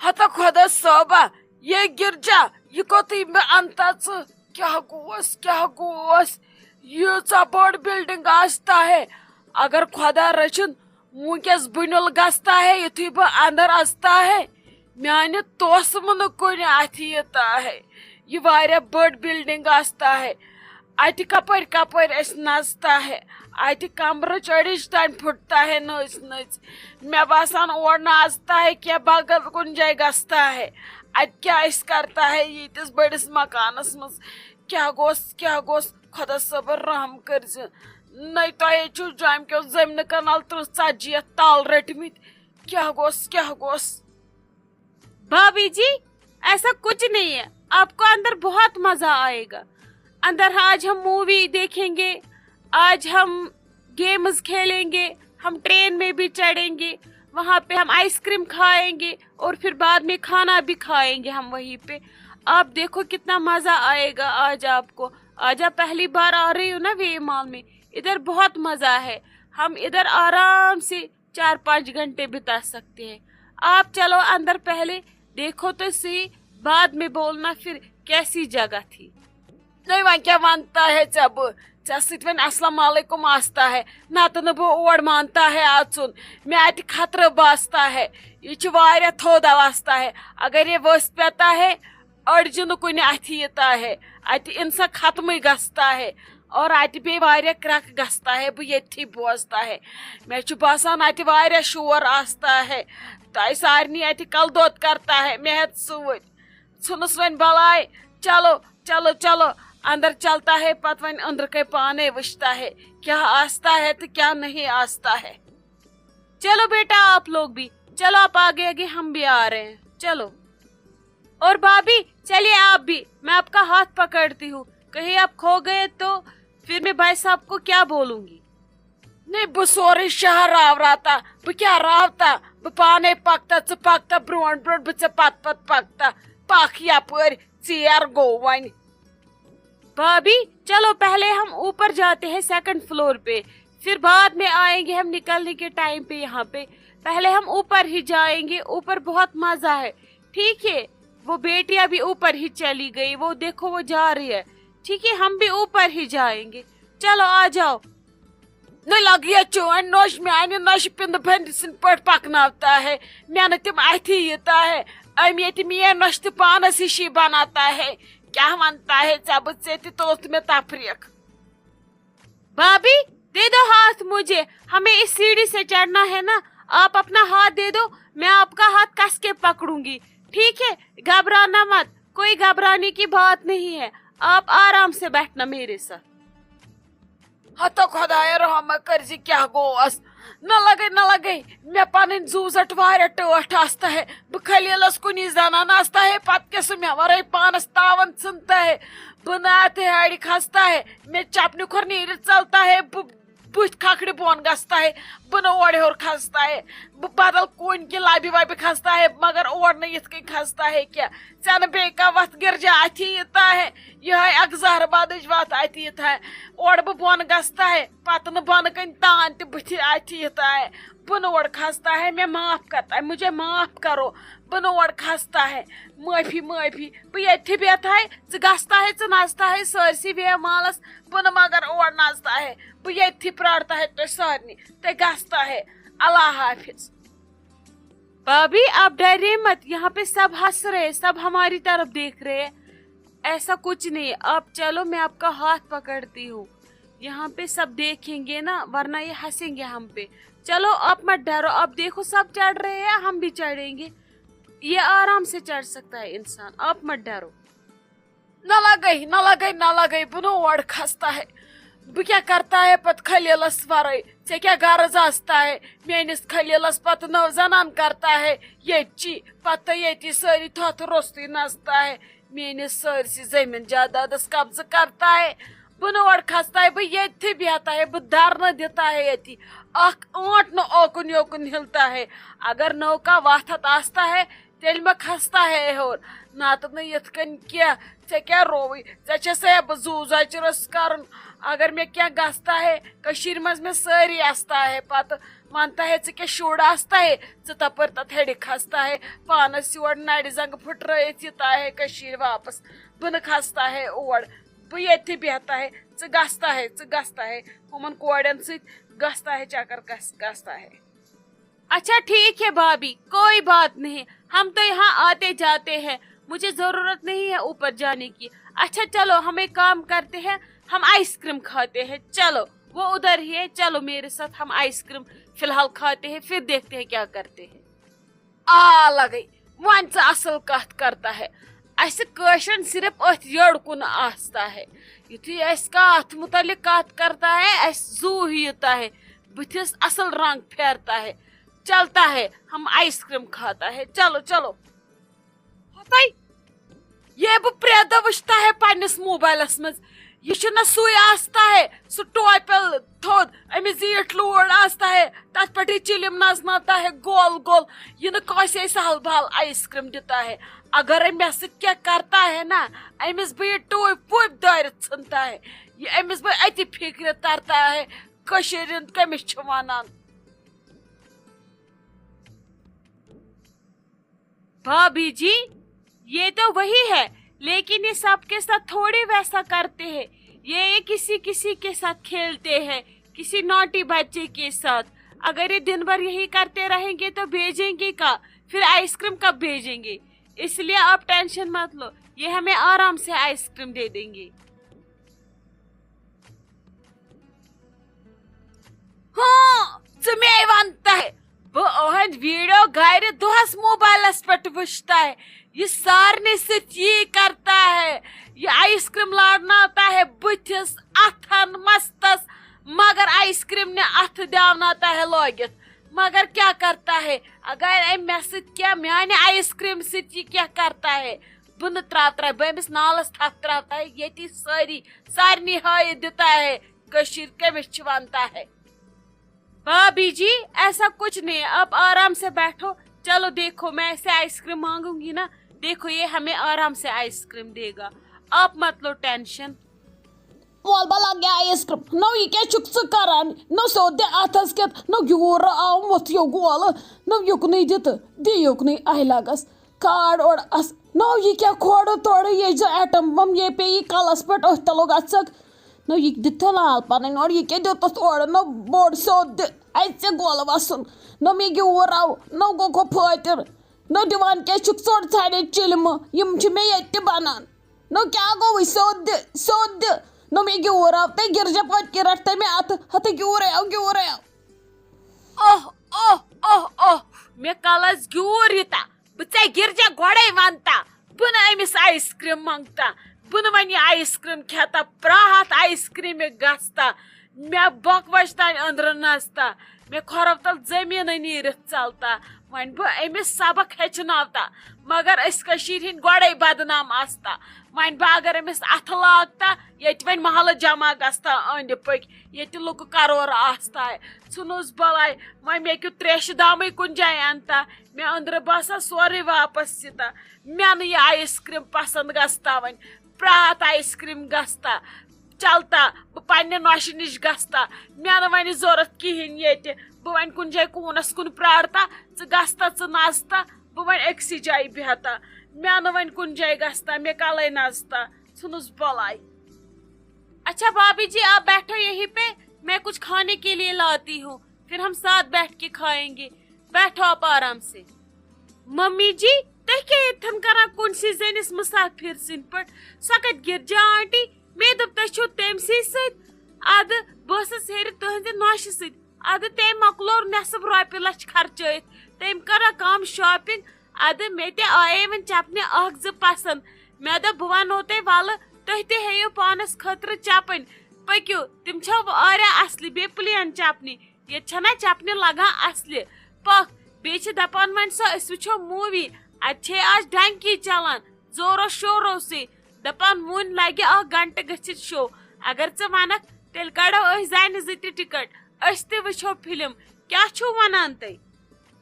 ہتا خدا صٲبا یہ گرجا یہ کوتھی میں انتاز کیا گوس یہ بڑ بلڈنگ آستا ہے اگر خدا رچن ونکس بنل گستا ہے یتھی بہ اندر اژتا ہے میانہ توسہ کن ات یتا ہے یہ واریاہ بڑ بلڈنگ آستا ہے ات کپر اس نژتا ہے ات کمرہ چڑش تان پھٹتا ہے نچ نچ مے باسان اور نازتا ہے کیا بغل کن جائے گستا ہے ات کیا اس کرتا ہے یتس بڑس مکانس مز کیا گوس خدا صبر رحم کرز نئی تہ چھو جام کیو زمین کنال 30 تال رٹمت کیا گوس بھابھی جی ایسا کچھ نہیں ہے، آپ کو اندر بہت مزہ آئے گا۔ اندر آج ہم مووی دیکھیں گے، آج ہم گیمز کھیلیں گے، ہم ٹرین میں بھی چڑھیں گے، وہاں پہ ہم آئس کریم کھائیں گے اور پھر بعد میں کھانا بھی کھائیں گے ہم وہیں پہ۔ آپ دیکھو کتنا مزہ آئے گا آج آپ کو۔ آج آپ پہلی بار آ رہی ہو نا وی مال میں، ادھر بہت مزہ ہے، ہم ادھر آرام سے 4-5 گھنٹے بتا سکتے ہیں۔ آپ چلو اندر پہلے دیکھو تو صحیح، بعد میں بولنا پھر کیسی جگہ تھی۔ نہیں وان کیا مانتا ہے جب ست ون السلام علیکم آستا ہے نت ن اور مانتا ہے اچن میں ات خطرہ باستا ہے یہ واریاہ تھودا واستا ہے اگر یہ وس پیتا ہے اڑجن کن ات یتا ہے ات انسان ختم گستا ہے اور ات بی واریاہ کرک گستا ہے بہ یتھی بوزتا ہے مے چھ باسان ات واریاہ شور آستا ہے تہ سارنی ات کل دود کرتا ہے مہت سوت ژھنس ون بلائے چلو اندر چلتا ہے پت ون اندر کے پانے وچھتا ہے کیا آستا ہے تو کیا نہیں آستا ہے۔ چلو بیٹا آپ لوگ بھی چلو، آپ آگے ہم بھی آ رہے ہیں، چلو۔ اور بھابھی چلیے آپ بھی، میں آپ کا ہاتھ پکڑتی ہوں، کہیں آپ کھو گئے تو پھر میں بھائی صاحب کو کیا بولوں گی؟ نہیں بہ سورے شہر راوراتا بہ کیا راوتا بہ پانے پکتا ژ پکتا برونٹ برونٹ بہ ژے پت پکتا پک یپر ژیر گو ون۔ بھابھی چلو پہلے ہم اوپر جاتے ہیں 2nd فلور پہ، پھر بعد میں آئیں گے ہم نکلنے کے ٹائم پہ یہاں پہ، پہلے ہم اوپر ہی جائیں گے، اوپر بہت مزہ ہے، ٹھیک ہے؟ وہ بیٹیاں بھی اوپر ہی چلی گئی، وہ دیکھو وہ جا رہی ہے، ٹھیک ہے؟ ہم بھی اوپر ہی جائیں گے، چلو آ جاؤ۔ نہیں لگ یہ چون نوش میانہ نوش پند پند سن پٹ پکناتا ہے مے نہ تم اتھی یتا ہے ام یہ مین نوش تہ پانس ہشی بناتا ہے کیا ونتا ہے ژب ژے توست میں تفریق۔ بھابھی دے دو ہاتھ مجھے، ہمیں اس سیڑھی سے چڑھنا ہے نا، آپ اپنا ہاتھ دے دو، میں آپ کا ہاتھ کس کے پکڑوں گی، ٹھیک ہے؟ گھبرانا مت، کوئی گھبرانے کی بات نہیں ہے، آپ آرام سے بیٹھنا میرے ساتھ۔ ہتو خدایا رحم کرزی کیا گوس نہ لگے مے پن زوزٹ واریاہ ٹاٹھ آستا ہے بہ خلیلس کنی زنان آستا ہے پت کے سہ مے ورے پانس تاون ژھنتا ہے بہ ناتھ ہاڑی کھستا ہے مے چپنہ کھور نیرت ژلتا ہے بت کھکھڑ بون گستا ہے بہ نہ اور ہور کھستا ہے بہ بدل کن کی لبہ وبہ کھستا ہے مگر اور نہ یت کن کھستا ہے کیا ژے نہ بیٚیہِ کانٛہہ وتھ گرجا اتھی یتا ہے یہ اک زہربادج وت اتھی یتا ہے اور بہ بون گستا ہے پتہ نہ بون کن تان تہ بتھ اتھی یتا ہے بہ نہ اور کھستا ہے میں معاف کرتا ہے مجھے معاف کرو بہ نہ اور کھستا ہے معافی بہ یتھی بیٹھا ہے ژٕ گستا ہے ژٕ نژتا ہے سٲرسی وے مالس بہ نہ مگر اور نژتا ہے بہ یتھی پرارتا ہے تہ سارنی تہ گستا ہے۔ اللہ حافظ۔ بھابھی آپ ڈریے مت، یہاں پہ سب ہنس رہے، سب ہماری طرف دیکھ رہے ہیں، ایسا کچھ نہیں، آپ چلو میں آپ کا ہاتھ پکڑتی ہوں، یہاں پہ سب دیکھیں گے نا ورنہ یہ ہنسیں گے ہم پہ، چلو آپ مت ڈرو، آپ دیکھو سب چڑھ رہے ہیں ہم بھی چڑھیں گے، یہ آرام سے چڑھ سکتا ہے انسان، آپ مت ڈرو۔ نہ لگے بہ نہ اور کھستا ہے بہ کیا کرتا ہے پت خلیلس ورے ژے کیا غرض آستا ہے میانس خلیلس پت نو زنان کرتا ہے یچی پتہ یتی ساری تھوت روستٕے نژتا ہے میانس سارسی زمین جائیدادس قبضہ کرتا ہے بہ نہ اور کھستا ہے بہ یتھی بیہتا ہے بہ دھرنہ دیتا ہے یتی اخ اونٹ نہ اوکن یوکن ہلتا ہے اگر نوکا واتھت آستا ہے تیل میں کھستا ہے ہور نات نہ یت کن کیا ژے کیا روی ژے چھے بہ زو زچرس کرن اگر مے کیا گژھتا ہے کشیر مز میں ساری آستا ہے پتہ ونتا ہے ژٕ کیا شُر آستا ہے ژٕ تپر تت ہیڑِ کھستا ہے پانس یور نڑِ زنگ پھٹرٲیِتھ یِتا ہے کشیر واپس بنہ کھستا ہے اور بہ ییٚتھی بیہتا ہے ژٕ گژھتا ہے ہمن کوڑین سۭتۍ گژھتا ہے چکر گژھتا ہے. اچھا ٹھیک ہے بھابھی کوئی بات نہیں, ہم تو یہاں آتے جاتے ہیں, مجھے ضرورت نہیں ہے اوپر جانے کی. اچھا چلو ہم ایک کام کرتے ہیں, ہم آئس کریم کھاتے ہیں. چلو وہ ادھر ہی ہے, چلو میرے ساتھ ہم آئس کریم فی الحال کھاتے ہیں, پھر دیکھتے ہیں کیا کرتے ہیں. لگے ون ژٕ اصل کت کرتا ہے اس کشرن صرف ات یڑ کن آستا ہے یتھی اس کت متعلق کت کرتا ہے اس زو ہیتا ہے بتھس اصل رنگ پھیرتا ہے چلتا ہے ہم آئس کریم کھاتا ہے. چلو چلو یہ بہ پریت دہ وچھتا ہے پنس موبائلس مز یہ چھنا سوئی آستا ہے سو ٹوپل تھود امس زیٹھ لوڑ آستا ہے تت پہ چلم نژناتا ہے گول گول یہ نہ کاسے سہل بہل آئس کریم دیتا ہے. اگر امہ سۭتۍ کیا کرتا ہے نا امس بہ یہ ٹوپ ووپ دٲرِتھ ژھنتا ہے یہ امس بہ اتی فکر ترتا ہے کشیر ہند کمس چھ ونان. بھابھی جی یہ تو وہی ہے لیکن یہ سب کے ساتھ تھوڑی ویسا کرتے ہیں. یہ کسی کے ساتھ کھیلتے ہیں, کسی نوٹی بچے کے ساتھ. اگر یہ دن بھر یہی کرتے رہیں گے تو بھیجیں گے کا, پھر آئس کریم کب بھیجیں گے؟ اس لیے آپ ٹینشن مت لو, یہ ہمیں آرام سے آئس کریم دے دیں گے. ہاں ژٕ مے ونتا ہے بہت ویڈیو گھر دہس موبائلس پہ وچھتا ہے یہ سارنے سۭتۍ یہ کرتا ہے یہ آئس کریم لاڑناتا ہے بتھس اتھن مستس مگر آئس کریم نے اتھ دیوناتا ہے لوگت. مگر کیا کرتا ہے اگر مے سۭتۍ کیا میانہ آئس کریم سۭتۍ یہ کیا کرتا ہے بہ نہ ترٛاو بہ أمِس نالس تھپھ ترٛاوتا ہے ییٚتی سارنی ہٲیِتھ دیتا ہے کشیر کٔمِس چھِ ونتا ہے. بھابھی جی ایسا کچھ نہیں ہے, آپ آرام سے بیٹھو. چلو دیکھو میں ایسے آئس کریم مانگوں گی نا, دیکھو یہ ہمیں آرام سے آئس کریم دے گا, آپ مت لو ٹینشن. وول بہ لگیا آئس کریم نو یہ کیا چھک ژٕ کران نو سیود دِ اتھس کٮ۪تھ نو یور آو متھیو گول نو یُکنٕے دِتہٕ دِ یُکنٕے اہہِ لگس کھاڑ اوڑ اس نو یہ کیا کھوڑ توڑ یہ جو ایٹم بم یہ پیی کلس پہ أتھۍ تلو گژھکھ نو یہ دِتھو لال پنٕنۍ اور یہ کیا دِتُتھ اورٕ نو بوٚڑ سیود دِ اتہِ ژےٚ گول وسُن نو مےٚ گیوٗر آو نو گوٚو پھٲتِر نو دِوان کیٛاہ چھُکھ ژوٚٹ ژھانڈے چِلمہٕ یِم چھِ مےٚ ییٚتہِ تہِ بنان نو کیٛاہ گوٚوُے سیود دِ نو مےٚ گیوٗر آو تٔے گِرجا پٔتکہِ رٹتے مےٚ اتھٕ ہتہٕ گیوٗرے آو. اوہ اوہ اوہ اوہ مے کلس گیوٗر یوٗتاہ بہٕ ژےٚ گِرجا گۄڈے ونتا بہٕ نہٕ أمِس آیس کریم منگتا بہٕ نہٕ وۄنۍ یہِ آیس کریم کھٮ۪تا پرٛاہتھ آیس کریٖمہِ گژھتا مےٚ بۄکہٕ وچہِ تانۍ أنٛدرٕ نژتا مےٚ کھۄرو تل زمیٖنٕے نیٖرِتھ ژلتا وۄنۍ بہٕ أمِس سبق ہیٚچھناوتا مگر أسۍ کٔشیٖرِ ہِنٛدۍ گۄڈے بدنام آستا وۄنۍ بہٕ اگر أمِس اتھٕ لاگتا ییٚتہِ وۄنۍ محلہٕ جمع گژھتا أنٛدۍ پٔکۍ ییٚتہِ لُکہٕ کرور آستا ژھٕنُس بلاے وۄنۍ مےٚ کیُتھ تریشہِ دامٕے کُنہِ جایہِ انتا مےٚ أنٛدرٕ باسان سورُے واپس یِتا مےٚ نہٕ یہِ آیس کریم پسنٛد گژھتا وۄنۍ پرٛاہتھ آیس کریم گژھتا چلتا بہٕ پننہِ نۄشہِ نِش گژھتا مےٚ نہٕ وۄنۍ ضوٚرتھ کِہیٖنۍ ییٚتہِ بہٕ وۄنۍ کُنہِ جایہِ کوٗنس کُن پرٛارتا ژٕ گژھتا ژٕ نژتا بہٕ وۄنۍ أکسٕے جایہِ بیہتا مےٚ نہٕ وۄنۍ کُنہِ جایہِ گژھتا مےٚ کلے نژتا ژھٕنُس بلاے. اچھا بھابھی جی آپ بیٹھو یہیں پہ, میں کچھ کھانے کے لیے لاتی ہوں, پھر ہم ساتھ بیٹھ کے کھائیں گے. بیٹھو آپ آرام سے. ممی جی تُہۍ کیٛاہ ییٚتھن کران کُنسٕے زٔنِس مسافر سٕنٛدۍ پٲٹھۍ سۄ کتہِ گِرجا آنٹی مےٚ دوٚپ تُہۍ چھِو تٔمسٕے سۭتۍ ادٕ بہٕ ٲسٕس ہیٚرِ تُہنٛدِ نۄشہِ سۭتۍ ادٕ تٔمۍ مۄکلو نٮ۪صٕف رۄپیہِ لچھ خرچٲیِتھ تٔمۍ کٔر کم شاپنگ ادٕ مےٚ تہِ آیے وۄنۍ چپنہِ اکھ زٕ پسنٛد مےٚ دوٚپ بہٕ ونہو تۄہہِ ولہٕ تُہۍ تہِ ہیٚیِو پانس خٲطرٕ چپٕنۍ پٔکِو تِم چھو واریاہ اصلہِ بیٚیہِ پلین چپنہِ ییٚتہِ چھنا چپنہِ لگان اصلہِ پکھ بیٚیہِ چھِ دپان وۄنۍ سۄ أسۍ وٕچھو موٗوی اتہِ چھے آز ڈنکی چلان زورو شورو سے دپان وُنۍ لگہِ اکھ گنٹہٕ گٔژھِتھ شو اگر ژٕ ونکھ تیٚلہِ کڑو أسۍ زنہِ زٕ تہِ ٹکٹ أسۍ تہِ وٕچھو فلم کیٛاہ چھِو ونان تُہۍ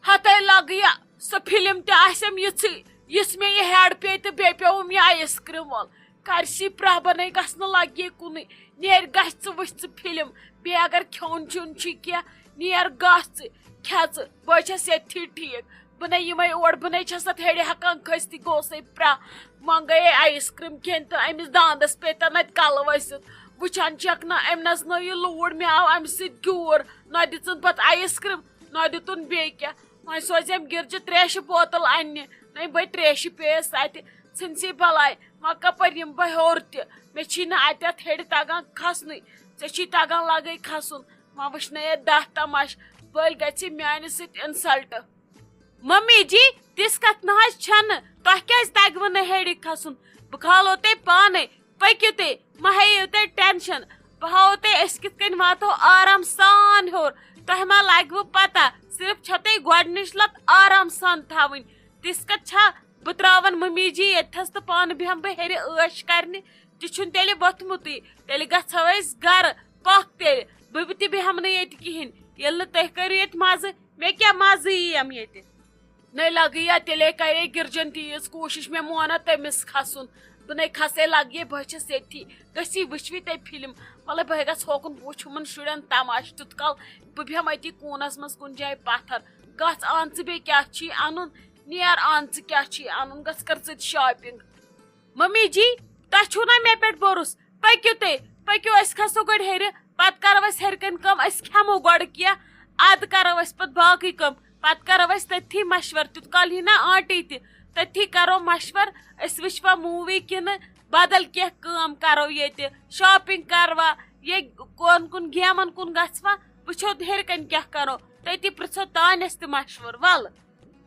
ہتے لگیا سۄ فلم تہِ آسٮ۪م یِژھٕے یِژھ مےٚ یہِ ہیڈ پیٚیہِ تہٕ بیٚیہِ پیوٚوُم یہِ آیس کریم وول کرسی پرٛبنے گژھِ نہٕ لگہِ کُنُے نیرِ گژھِ ژٕ وٕچھ ژٕ فِلم بیٚیہِ اگر کھیوٚن چیوٚن چھُے کینٛہہ نیر گژھ ژٕ کھےٚ ژٕ بہٕ چھس ییٚتھی ٹھیٖک بہٕ نے یِمے اور بہٕ نے چھس اتھ ہیٚرِ ہٮ۪کان کھٔستی گوٚو سَے وۄنۍ گٔیے آیِس کرٛیٖم کھیٚنۍ تہٕ أمِس داندس پیٚتن اَتہِ کلہٕ ؤسِتھ وٕچھان چھکھ نہ أمۍ نژنٲو یہِ لوٗر مےٚ آو اَمہِ سۭتۍ گیوٗر نہ دِژٕن پتہٕ آیِس کرٛیٖم نہ دِتُن بیٚیہِ کینٛہہ وۄنۍ سوزیم گرجہِ تریشہِ بوتل اننہِ نَے بٔے تریشہِ پییَس اَتہِ ژھٕنسٕے بلاے وۄنۍ کپٲرۍ یِمہٕ بہٕ ہیوٚر تہِ مےٚ چھی نہٕ اَتہِ اتھ ہیٚرِ تگان کھسنُے ژےٚ چھی تگان لگے کھسُن وۄنۍ وٕچھنٲیتھ دہ تماش بٔلۍ گژھِ میانہِ سۭتۍ اِنسلٹ ممی جی تِژھ کتھ نہ حظ چھنہٕ تۄہہِ کیازِ تگوٕ نہٕ ہیٚرِ کھسُن بہٕ کھالو تۄہہِ پانے پٔکِو تُہۍ مہ ہیٚیِو تُہۍ ٹینشن بہٕ ہاوو تۄہہِ أسۍ کِتھ کٔنۍ واتو آرام سان ہیوٚر تۄہہِ ما لگوٕ پتہ صرف چھو تۄہہِ گۄڈنِچ لت آرام سان تھاوٕنۍ تِژھ کتھ چھا بہٕ تراون ممی جی ییٚتھس تہٕ پانہٕ بیہمہٕ بہٕ ہیٚرِ عٲش کرنہِ تہِ چھُنہٕ تیٚلہِ ووٚتھمُتٕے تیٚلہِ گژھو أسۍ گرٕ پکھ تیٚلہِ بہٕ تہِ بیہمہٕ نہٕ ییٚتہِ کِہینۍ ییٚلہِ نہٕ تُہۍ کٔرِو ییٚتہِ مزٕ مےٚ کیاہ مزٕ یِیم ییٚتہِ نَے لگیا تیٚلے کرے گرجن تیٖژ کوٗشش مےٚ مونہ تٔمِس کھسُن بہٕ نَے کھسے لگیے بہٕ چھس ییٚتھی گٔژھی وٕچھوِ تُہۍ فِلم مطلب بہٕ گژھٕ ہوکُن بہٕ وٕچھ ہُمن شُرٮ۪ن تماش تیُت کال بہٕ بیہمہٕ أتی کوٗنس منٛز کُنہِ جایہِ پتھر گژھ اَن ژٕ بیٚیہِ کیٛاہ چھی اَنُن نیر اَن ژٕ کیٛاہ چھی اَنُن گژھ کر ژٕ تہِ شاپِنگ ممی جی تۄہہِ چھُو نا مےٚ پٮ۪ٹھ بروس پٔکِو تُہۍ پٔکِو أسۍ کھسو گۄڈٕ ہیٚرِ پتہٕ کرو أسۍ ہیٚرِ کَنۍ کٲم أسۍ کھٮ۪مو گۄڈٕ کینٛہہ اَدٕ کرو أسۍ پتہٕ باقٕے کٲم پتہٕ کرو أسۍ تٔتھی مشور تیُت کال یی نا آنٹی تہِ تٔتھی کرو مشور أسۍ وٕچھوا موٗوی کِنہٕ بدل کینٛہہ کٲم کرو ییٚتہِ شاپِنگ کروا یا کُن گیمن کُن گژھوا وٕچھو ہیٚرِ کَنۍ کیٛاہ کرو تٔتی پرژھو تانیس تہِ مشور وَلہٕ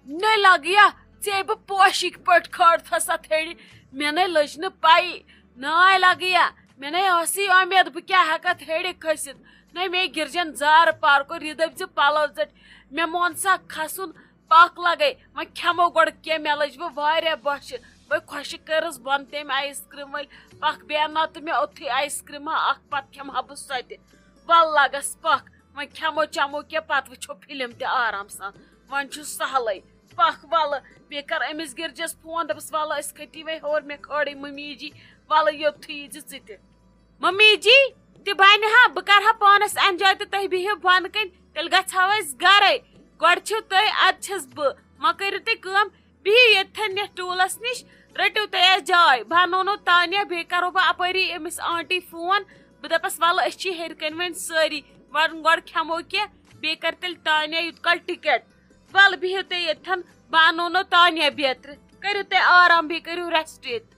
نَے لگیا ژے بہٕ پوشِکۍ پٲٹھۍ کھٲڑتھس اتھ ہیٚرِ مےٚ نَے لٔج نہٕ پایی ناے لگیا مےٚ نَے ٲسٕے اُمید بہٕ کیٛاہ ہٮ۪کہٕ اتھ ہیٚرِ کھٔسِتھ نَے مے گرجن زارٕ پار کوٚر یہِ دٔپۍ زِ پلو ژٔٹۍ مےٚ مون سا کھسُن پکھ لگے وۄنۍ کھٮ۪مو گۄڈٕ کینٛہہ مےٚ لٔج وۄنۍ واریاہ بۄچھِ بہٕ خۄشِک کٔرٕس بۄنہٕ تٔمۍ آیِس کرٛیٖم وٲلۍ پکھ بیٚیہِ انناو مےٚ اوٚتھُے آیِس کرٛیٖما اکھ پتہٕ کھٮ۪مہٕ ہا بہٕ سۄ تہِ ول لگس پکھ وۄنۍ کھٮ۪مو چٮ۪مو کینٛہہ پتہٕ وٕچھو فِلم تہِ آرام سان وۄنۍ چھُ سہلٕے پکھ ولہٕ بیٚیہِ کر أمِس گرجس فون دپس ولہٕ أسۍ کھٔتی وۄنۍ ہیوٚر مےٚ کھٲڑٕے ممی جی ولہٕ یوٚتھٕے یی ژٕ تہِ ممی جی تہِ بنہِ ہا بہٕ کرٕ ہا پانس اٮ۪نجاے تہٕ تُہۍ بِہِو بۄنہٕ کَنۍ تیٚلہِ گژھو أسۍ گرے گۄڈٕ چھِو تُہۍ ادٕ چھس بہٕ وۄنۍ کٔرِو تُہۍ کٲم بِہِو ییٚتھن یتھ ٹوٗلس نِش رٔٹِو تُہۍ اَسہِ جاے بہٕ انناونو تانیا بیٚیہِ کرو بہٕ اپٲری أمِس آنٹی فون بہٕ دپس ولہٕ أسۍ چھِ ہیٚرِ کَنۍ وۄنۍ سٲری وۄنۍ گۄڈٕ کھٮ۪مو کینٛہہ بیٚیہِ کر تیٚلہِ تانیا یوٗت کال ٹِکٹ ولہٕ بِہِو تُہۍ ییٚتھن بہٕ انناونو تانیا بیترِ کٔرِو تُہۍ آرام بیٚیہِ کٔرِو ریسٹ ییٚتہِ